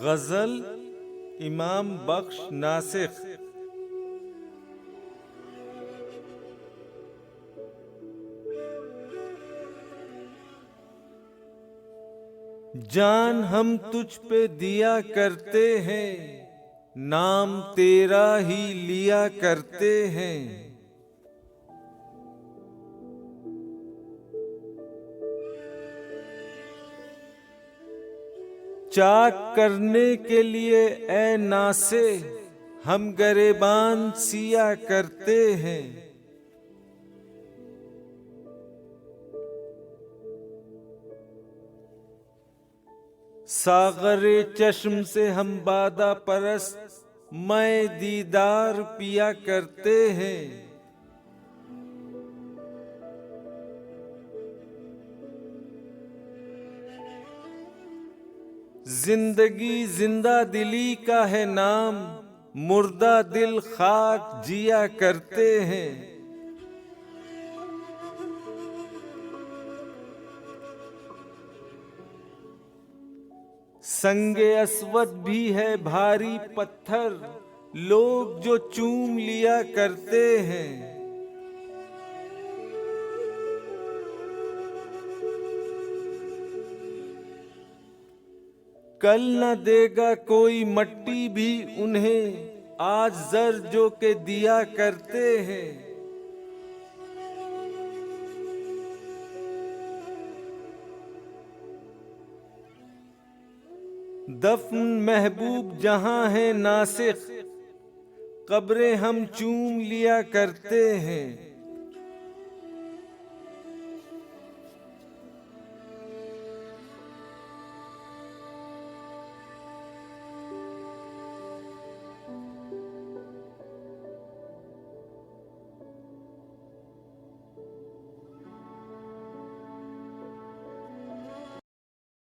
गज़ल इमाम बख्श नासिख। जान हम तुझ पे दिया करते हैं, नाम तेरा ही लिया करते हैं। चाक करने के लिए ए नासे हम गरेबान सिया करते हैं। सागरे चश्म से हम बादा परस्त मैं दीदार पिया करते हैं। जिंदगी जिंदा दिली का है नाम, मुर्दा दिल खाक जिया करते हैं। संगे अस्वद भी है भारी पत्थर, लोग जो चूम लिया करते हैं। कल न देगा कोई मट्टी भी उन्हें, आज जर जो के दिया करते हैं। दफन महबूब जहां है नासिख, कब्रें हम चूम लिया करते हैं।